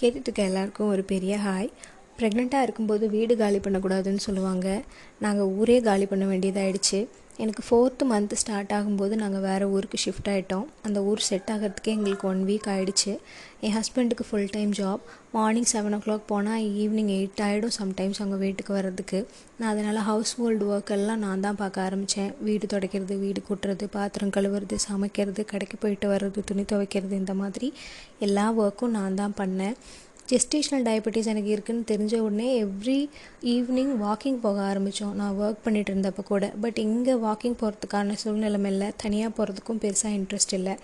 கேட்டுட்டு இருக்க எல்லாருக்கும் ஒரு பெரிய ஹாய். ப்ரெக்னெண்ட்டாக இருக்கும்போது வீடு காலி பண்ணக்கூடாதுன்னு சொல்லுவாங்க. நாங்கள் ஊரே காலி பண்ண வேண்டியதாகிடுச்சு. எனக்கு 4th மந்த் ஸ்டார்ட் ஆகும்போது நாங்கள் வேறு ஊருக்கு ஷிஃப்ட் ஆகிட்டோம். அந்த ஊர் செட் ஆகிறதுக்கே எங்களுக்கு 1 வீக் ஆகிடுச்சு. என் ஹஸ்பண்டுக்கு full time job. Morning 7 o'clock போனால் ஈவினிங் 8 ஆகிடும் சம்டைம்ஸ் அவங்க வீட்டுக்கு வர்றதுக்கு. நான் அதனால் ஹவுஸ் ஹோல்டு ஒர்க் எல்லாம் நான் தான் பார்க்க ஆரம்பித்தேன். வீடு துடைக்கிறது, வீடு கூட்டுறது, பாத்திரம் கழுவுறது, சமைக்கிறது, கடைக்கு போயிட்டு வர்றது, துணி துவைக்கிறது, இந்த மாதிரி எல்லா ஒர்க்கும் நான் தான் பண்ணேன். ஜெஸ்டேஷனல் டயபெட்டிஸ் எனக்கு இருக்குதுன்னு தெரிஞ்ச உடனே எவ்ரி ஈவினிங் வாக்கிங் போக ஆரம்பித்தோம். நான் ஒர்க் பண்ணிகிட்டு இருந்தப்போ கூட. பட் இங்கே வாக்கிங் போகிறதுக்கான சூழ்நிலைமை இல்லை. தனியாக போகிறதுக்கும் பெருசாக இன்ட்ரெஸ்ட் இல்லை.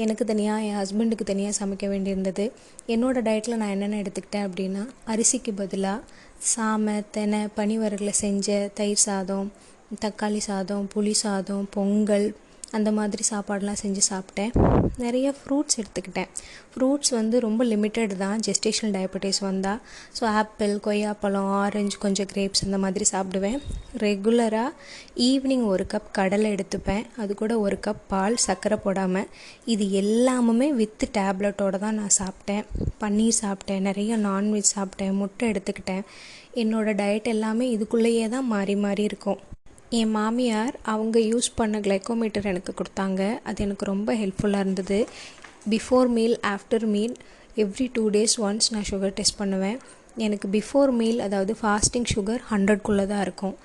எனக்கு தனியாக, என் ஹஸ்பண்டுக்கு தனியாக சமைக்க வேண்டியிருந்தது. என்னோடய டயட்டில் நான் என்னென்ன எடுத்துக்கிட்டேன் அப்படின்னா, அரிசிக்கு பதிலாக சாமை, தெனை, பனிவரகுல செஞ்ச தயிர் சாதம், தக்காளி சாதம், புளி சாதம், பொங்கல், அந்த மாதிரி சாப்பாடெலாம் செஞ்சு சாப்பிட்டேன். நிறைய ஃப்ரூட்ஸ் எடுத்துக்கிட்டேன். ஃப்ரூட்ஸ் ரொம்ப லிமிட்டட் தான் ஜெஸ்டேஷனல் டயபெட்டிஸ் வந்தால். ஸோ ஆப்பிள், கொய்யாப்பழம், ஆரஞ்சு, கொஞ்சம் கிரேப்ஸ் அந்த மாதிரி சாப்பிடுவேன். ரெகுலராக ஈவினிங் 1 கப் கடலை எடுத்துப்பேன். அது கூட 1 கப் பால், சர்க்கரை போடாமல். இது எல்லாமுமே வித் டேப்லெட்டோடு தான் நான் சாப்பிட்டேன். பன்னீர் சாப்பிட்டேன், நிறைய நான்வெஜ் சாப்பிட்டேன், முட்டை எடுத்துக்கிட்டேன். என்னோடய டயட் எல்லாமே இதுக்குள்ளேயே தான் மாறி மாறி இருக்கும். என் மாமியார் அவங்க யூஸ் பண்ண கிளைக்கோமீட்டர் எனக்கு கொடுத்தாங்க. அது எனக்கு ரொம்ப ஹெல்ப்ஃபுல்லாக இருந்தது. Before meal, after meal, every 2 days once நான் சுகர் டெஸ்ட் பண்ணுவேன். எனக்கு பிஃபோர் மீல், அதாவது ஃபாஸ்டிங் சுகர் 100க்குள்ளே தான் இருக்கும்.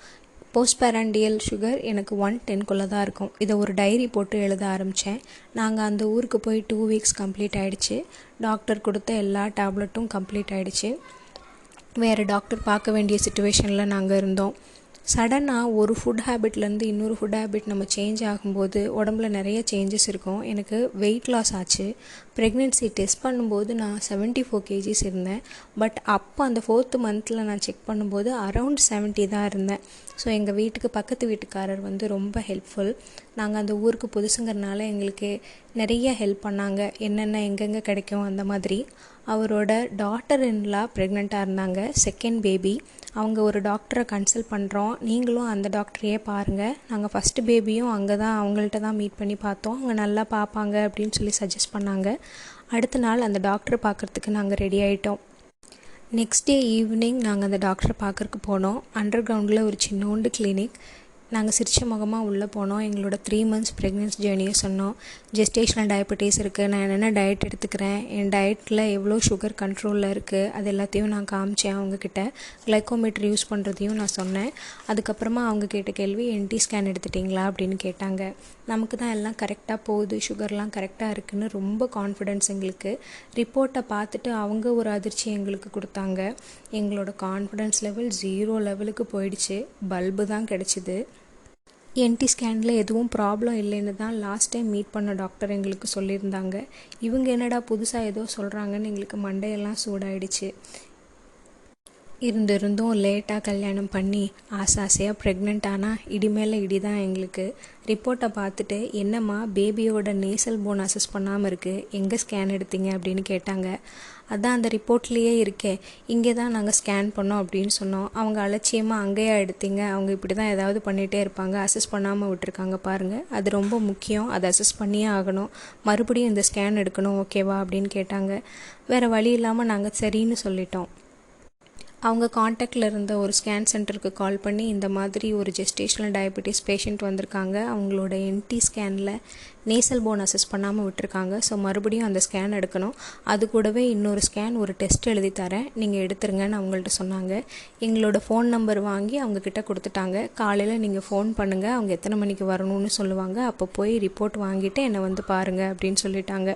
போஸ்ட்பேரண்டியல் சுகர் எனக்கு 110க்குள்ளே தான் இருக்கும். இதை ஒரு டைரி போட்டு எழுத ஆரம்பித்தேன். நாங்கள் அந்த ஊருக்கு போய் 2 weeks கம்ப்ளீட் ஆகிடுச்சு. டாக்டர் கொடுத்த எல்லா டேப்லெட்டும் கம்ப்ளீட் ஆகிடுச்சு. வேறு டாக்டர் பார்க்க வேண்டிய சுச்சுவேஷனில் நாங்கள் இருந்தோம். சடனாக ஒரு ஃபுட் ஹேபிட்லேருந்து இன்னொரு ஃபுட் ஹேபிட் நம்ம சேஞ்ச் ஆகும்போது உடம்புல நிறைய சேஞ்சஸ் இருக்கும். எனக்கு வெயிட் லாஸ் ஆச்சு. ப்ரெக்னென்சி டெஸ்ட் பண்ணும்போது நான் 74 kgs இருந்தேன். பட் அப்போ அந்த 4th மந்தில் நான் செக் பண்ணும்போது அரவுண்ட் 70 தான் இருந்தேன். ஸோ எங்கள் வீட்டுக்கு பக்கத்து வீட்டுக்காரர் ரொம்ப ஹெல்ப்ஃபுல். நாங்கள் அந்த ஊருக்கு புதுசுங்கிறனால எங்களுக்கு நிறைய ஹெல்ப் பண்ணாங்க. என்னென்ன எங்கெங்கே கிடைக்கும் அந்த மாதிரி. அவரோட டாட்டர் இன்லா ப்ரெக்னெண்ட்டாக இருந்தாங்க, 2nd பேபி. அவங்க ஒரு டாக்டரை கன்சல்ட் பண்ணுறோம், நீங்களும் அந்த டாக்டரையே பாருங்கள். நாங்கள் ஃபஸ்ட்டு பேபியும் அங்கே தான், அவங்கள்ட்ட தான் மீட் பண்ணி பார்த்தோம். அவங்க நல்லா பார்ப்பாங்க அப்படின்னு சொல்லி சஜஸ்ட் பண்ணாங்க. அடுத்த நாள் அந்த டாக்டரை பார்க்குறதுக்கு நாங்கள் ரெடி ஆகிட்டோம். நெக்ஸ்ட் டே ஈவினிங் நாங்கள் அந்த டாக்டரை பார்க்குறக்கு போனோம். அண்டர் கிரவுண்டில் ஒரு சின்னோண்டு கிளினிக். நாங்கள் சிரிச்ச முகமாக உள்ளே போனோம். எங்களோட 3 months ப்ரெக்னென்சி ஜேர்னியை சொன்னோம். ஜெஸ்டேஷனல் டயபெட்டிஸ் இருக்குது, நான் என்னென்ன டயட் எடுத்துக்கிறேன், என் டயட்டில் எவ்வளோ சுகர் கண்ட்ரோலில் இருக்குது, அது எல்லாத்தையும் நான் காமிச்சேன் அவங்கக்கிட்ட. கிளைக்கோமீட்டர் யூஸ் பண்ணுறதையும் நான் சொன்னேன். அதுக்கப்புறமா அவங்க கேட்ட கேள்வி, என்டி ஸ்கேன் எடுத்துட்டிங்களா அப்படின்னு கேட்டாங்க. நமக்கு தான் எல்லாம் கரெக்டாக போகுது, சுகர்லாம் கரெக்டாக இருக்குதுன்னு ரொம்ப கான்ஃபிடென்ஸ் எங்களுக்கு. ரிப்போர்ட்டை பார்த்துட்டு அவங்க ஒரு அதிர்ச்சி எங்களுக்கு கொடுத்தாங்க. எங்களோட கான்ஃபிடென்ஸ் லெவல் 0 லெவலுக்கு போயிடுச்சு. பல்பு தான் கிடச்சிது. என்டி ஸ்கேனில் எதுவும் ப்ராப்ளம் இல்லைன்னு தான் லாஸ்ட் டைம் மீட் பண்ண டாக்டர் எங்களுக்கு சொல்லியிருந்தாங்க. இவங்க என்னடா புதுசாக ஏதோ சொல்கிறாங்கன்னு எங்களுக்கு மண்டையெல்லாம் சூடாயிடுச்சு. இருந்தும் லேட்டாக கல்யாணம் பண்ணி ஆசையாக ப்ரெக்னென்ட் ஆனால் இடி மேலே இடி தான் எங்களுக்கு. ரிப்போர்ட்டை பார்த்துட்டு, என்னம்மா பேபியோட நேசல் போன் அசஸ் பண்ணாமல் இருக்குது, எங்கே ஸ்கேன் எடுத்தீங்க அப்படின்னு கேட்டாங்க. அதான் அந்த ரிப்போர்ட்லேயே இருக்கே, இங்கே தான் நாங்கள் ஸ்கேன் பண்ணோம் அப்படின்னு சொன்னோம். அவங்க அலட்சியமாக அங்கேயா எடுத்தீங்க, அவங்க இப்படி தான் ஏதாவது பண்ணிகிட்டே இருப்பாங்க, அசஸ் பண்ணாமல் விட்டுருக்காங்க பாருங்கள், அது ரொம்ப முக்கியம், அதை அசஸ் பண்ணியே ஆகணும், மறுபடியும் இந்த ஸ்கேன் எடுக்கணும், ஓகேவா அப்படின்னு கேட்டாங்க. வேறு வழி இல்லாமல் நாங்கள் சரின்னு சொல்லிட்டோம். அவங்க காண்டாக்டில் இருந்த ஒரு ஸ்கேன் சென்டருக்கு கால் பண்ணி, இந்த மாதிரி ஒரு ஜெஸ்டேஷனல் டயபெட்டிஸ் பேஷண்ட் வந்திருக்காங்க, அவங்களோட என்டி ஸ்கேனில் நேசல் போன் அசஸ் பண்ணாமல் விட்டுருக்காங்க, ஸோ மறுபடியும் அந்த ஸ்கேன் எடுக்கணும், அது கூடவே இன்னொரு ஸ்கேன், ஒரு டெஸ்ட் எழுதி தரேன், நீங்கள் எடுத்துருங்கன்னு அவங்கள்ட்ட சொன்னாங்க. எங்களோட ஃபோன் நம்பர் வாங்கி அவங்கக்கிட்ட கொடுத்துட்டாங்க. காலையில் நீங்கள் ஃபோன் பண்ணுங்கள், அவங்க எத்தனை மணிக்கு வரணும்னு சொல்லுவாங்க, அப்போ போய் ரிப்போர்ட் வாங்கிட்டு என்னை பாருங்கள் அப்படின்னு சொல்லிட்டாங்க.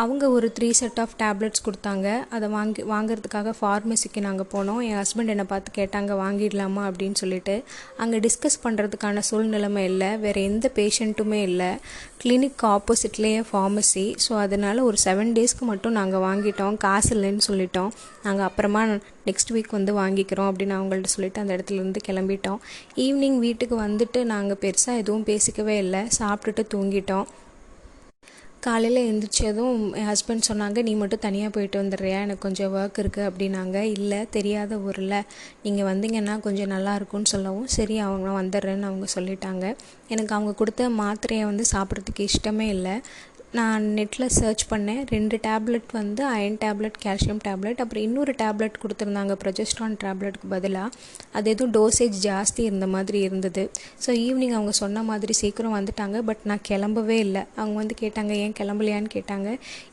அவங்க ஒரு 3 set ஆஃப் டேப்லெட்ஸ் கொடுத்தாங்க. அதை வாங்கிறதுக்காக ஃபார்மசிக்கு நாங்கள் போனோம். என் ஹஸ்பண்ட் என்னை பார்த்து கேட்டாங்க, வாங்கிடலாமா அப்படின்னு சொல்லிட்டு. அங்கே டிஸ்கஸ் பண்ணுறதுக்கான சூழ்நிலைமை இல்லை, வேறு எந்த பேஷண்ட்டுமே இல்லை. Clinic ஆப்போசிட்லேயே pharmacy. ஸோ அதனால் ஒரு 7 daysக்கு மட்டும் நாங்கள் வாங்கிட்டோம். காசு இல்லைன்னு சொல்லிட்டோம். நாங்கள் அப்புறமா நெக்ஸ்ட் வீக் வாங்கிக்கிறோம் அப்படின்னு அவங்கள்ட்ட சொல்லிவிட்டு அந்த இடத்துலேருந்து கிளம்பிட்டோம். ஈவினிங் வீட்டுக்கு வந்துட்டு நாங்கள் பெருசாக எதுவும் பேசிக்கவே இல்லை, சாப்பிட்டுட்டு தூங்கிட்டோம். காலையில் எழுந்திரிச்சதும் என் ஹஸ்பண்ட் சொன்னாங்க, நீ மட்டும் தனியாக போயிட்டு வந்துடுறியா, எனக்கு கொஞ்சம் ஒர்க் இருக்குது அப்படின்னாங்க. இல்லை, தெரியாத ஊரில் நீங்கள் வந்தீங்கன்னா கொஞ்சம் நல்லா இருக்கும்னு சொல்லவும், சரி அவங்க வந்துடுறேன்னு அவங்க சொல்லிட்டாங்க. எனக்கு அவங்க கொடுத்த மாத்திரையை சாப்பிட்றதுக்கு இஷ்டமே இல்லை. நான் நெட்டில் சர்ச் பண்ணேன். 2 டேப்லெட் வந்து அயன் டேப்லெட், கால்சியம் டேப்லெட், அப்புறம் இன்னொரு டேப்லெட் கொடுத்துருந்தாங்க ப்ரொஜெஸ்ட்ரான் டேப்லெட்டுக்கு பதிலாக. அது எதுவும் டோசேஜ் ஜாஸ்தி இருந்த மாதிரி இருந்தது. ஸோ ஈவினிங் அவங்க சொன்ன மாதிரி சீக்கிரம் வந்துட்டாங்க. பட் நான் கிளம்பவே இல்லை. அவங்க வந்து கேட்டாங்க, ஏன் கிளம்பலையான்னு கேட்டாங்க.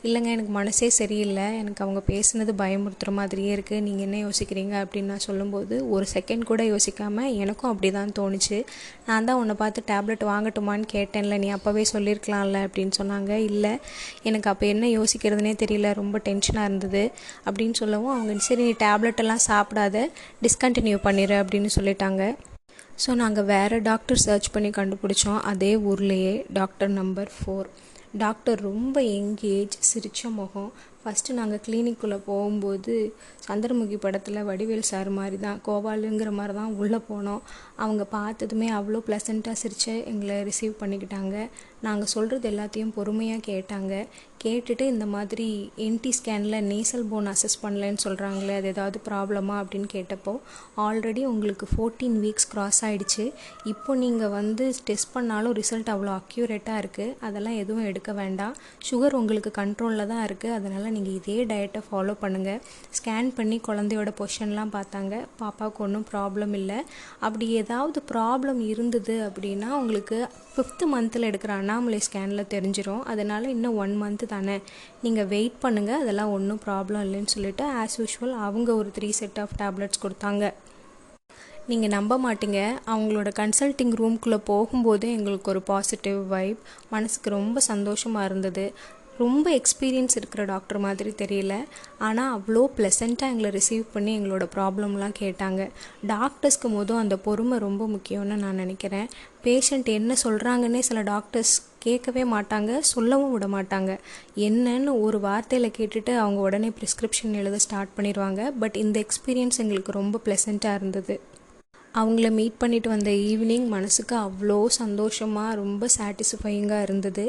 இல்லைங்க, எனக்கு மனசே சரியில்லை, எனக்கு அவங்க பேசுனது பயமுறுத்துகிற மாதிரியே இருக்குது, நீங்கள் என்ன யோசிக்கிறீங்க அப்படின்னு நான் சொல்லும்போது ஒரு செகண்ட் கூட யோசிக்காமல் எனக்கும் அப்படி தான் தோணுச்சு. நான் தான் உன்னை பார்த்து டேப்லெட் வாங்கட்டுமான்னு கேட்டேன்ல, நீ அப்போவே சொல்லியிருக்கலாம்ல அப்படின்னு சொன்னாங்க. இல்லை, எனக்கு அப்போ என்ன யோசிக்கிறதுனே தெரியல, ரொம்ப டென்ஷனாக இருந்தது அப்படின்னு சொல்லவும் அவங்க, சரி நீ டேப்லெட்டெல்லாம் சாப்பிடாத, டிஸ்கண்டினியூ பண்ணிடு அப்படின்னு சொல்லிட்டாங்க. ஸோ நாங்கள் வேறு டாக்டர் சர்ச் பண்ணி கண்டுபிடிச்சோம். அதே ஊர்லேயே டாக்டர் நம்பர் 4. டாக்டர் ரொம்ப யங் ஏஜ், சிரித்த முகம். ஃபஸ்ட்டு நாங்கள் கிளினிக்குள்ளே போகும்போது சந்திரமுகி படத்தில் வடிவேல் சார் மாதிரி தான், கோபாலுங்கிற மாதிரி தான் உள்ளே போனோம். அவங்க பார்த்ததுமே அவ்வளோ ப்ளசண்ட்டாக சிரித்து எங்களை ரிசீவ் பண்ணிக்கிட்டாங்க. நாங்கள் சொல்கிறது எல்லாத்தையும் பொறுமையாக கேட்டாங்க. கேட்டுட்டு இந்த மாதிரி என்டி ஸ்கேனில் நேசல் போன் அசஸ் பண்ணலன்னு சொல்கிறாங்களே, அது ஏதாவது ப்ராப்ளமா அப்படின்னு கேட்டப்போ, ஆல்ரெடி உங்களுக்கு 14 வீக்ஸ் க்ராஸ் ஆகிடுச்சு, இப்போ நீங்கள் வந்து டெஸ்ட் பண்ணாலும் ரிசல்ட் அவ்வளோ அக்யூரேட்டாக இருக்குது, அதெல்லாம் எதுவும் எடுக்க வேண்டாம், சுகர் உங்களுக்கு கண்ட்ரோலில் தான் இருக்குது, அதனால் நீங்கள் இதே டயட்டை ஃபாலோ பண்ணுங்கள். ஸ்கேன் பண்ணி குழந்தையோட பொசிஷன்லாம் பார்த்தாங்க. பாப்பாவுக்கு ஒன்றும் ப்ராப்ளம் இல்லை. அப்படி ஏதாவது ப்ராப்ளம் இருந்தது அப்படின்னா உங்களுக்கு 5th மந்தில் எடுக்கிற அண்ணாமலை ஸ்கேனில் தெரிஞ்சிடும். அதனால் இன்னும் 1 மந்த்து தானே, நீங்கள் வெயிட் பண்ணுங்கள், அதெல்லாம் ஒன்றும் ப்ராப்ளம் இல்லைன்னு சொல்லிவிட்டு ஆஸ் யூஷுவல் அவங்க ஒரு 3 செட் ஆஃப் டேப்லெட்ஸ் கொடுத்தாங்க. நீங்கள் நம்ப மாட்டீங்க, அவங்களோட கன்சல்ட்டிங் ரூம்குள்ளே போகும்போதே எங்களுக்கு ஒரு பாசிட்டிவ் வைப், மனசுக்கு ரொம்ப சந்தோஷமாக இருந்தது. ரொம்ப எக்ஸ்பீரியன்ஸ் இருக்கிற டாக்டர் மாதிரி தெரியல, ஆனால் அவ்வளோ ப்ளசண்ட்டாக எங்களை ரிசீவ் பண்ணி எங்களோட ப்ராப்ளம்லாம் கேட்டாங்க. டாக்டர்ஸ்க்கு அந்த பொறுமை ரொம்ப முக்கியம்னு நான் நினைக்கிறேன். பேஷண்ட் என்ன சொல்கிறாங்கன்னே சில டாக்டர்ஸ் கேட்கவே மாட்டாங்க, சொல்லவும் விட மாட்டாங்க. என்னன்னு ஒரு வார்த்தையில் கேட்டுட்டு அவங்க உடனே ப்ரிஸ்கிரிப்ஷன் எழுத ஸ்டார்ட் பண்ணிடுவாங்க. பட் இந்த எக்ஸ்பீரியன்ஸ் எங்களுக்கு ரொம்ப ப்ளசண்ட்டாக இருந்தது. அவங்கள மீட் பண்ணிவிட்டு வந்த ஈவினிங் மனசுக்கு அவ்வளோ சந்தோஷமாக ரொம்ப சாட்டிஸ்ஃபையிங்காக இருந்தது.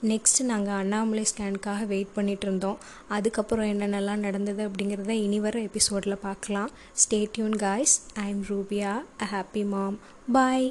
நெக்ஸ்ட்டு நாங்கள் அண்ணாமலை ஸ்கேனுக்காக வெயிட் பண்ணிகிட்டு இருந்தோம். அதுக்கப்புறம் என்னென்னலாம் நடந்தது அப்படிங்கிறத இனி வர எபிசோடில் பார்க்கலாம். Stay tune guys. I am Rubiya, a happy mom. Bye.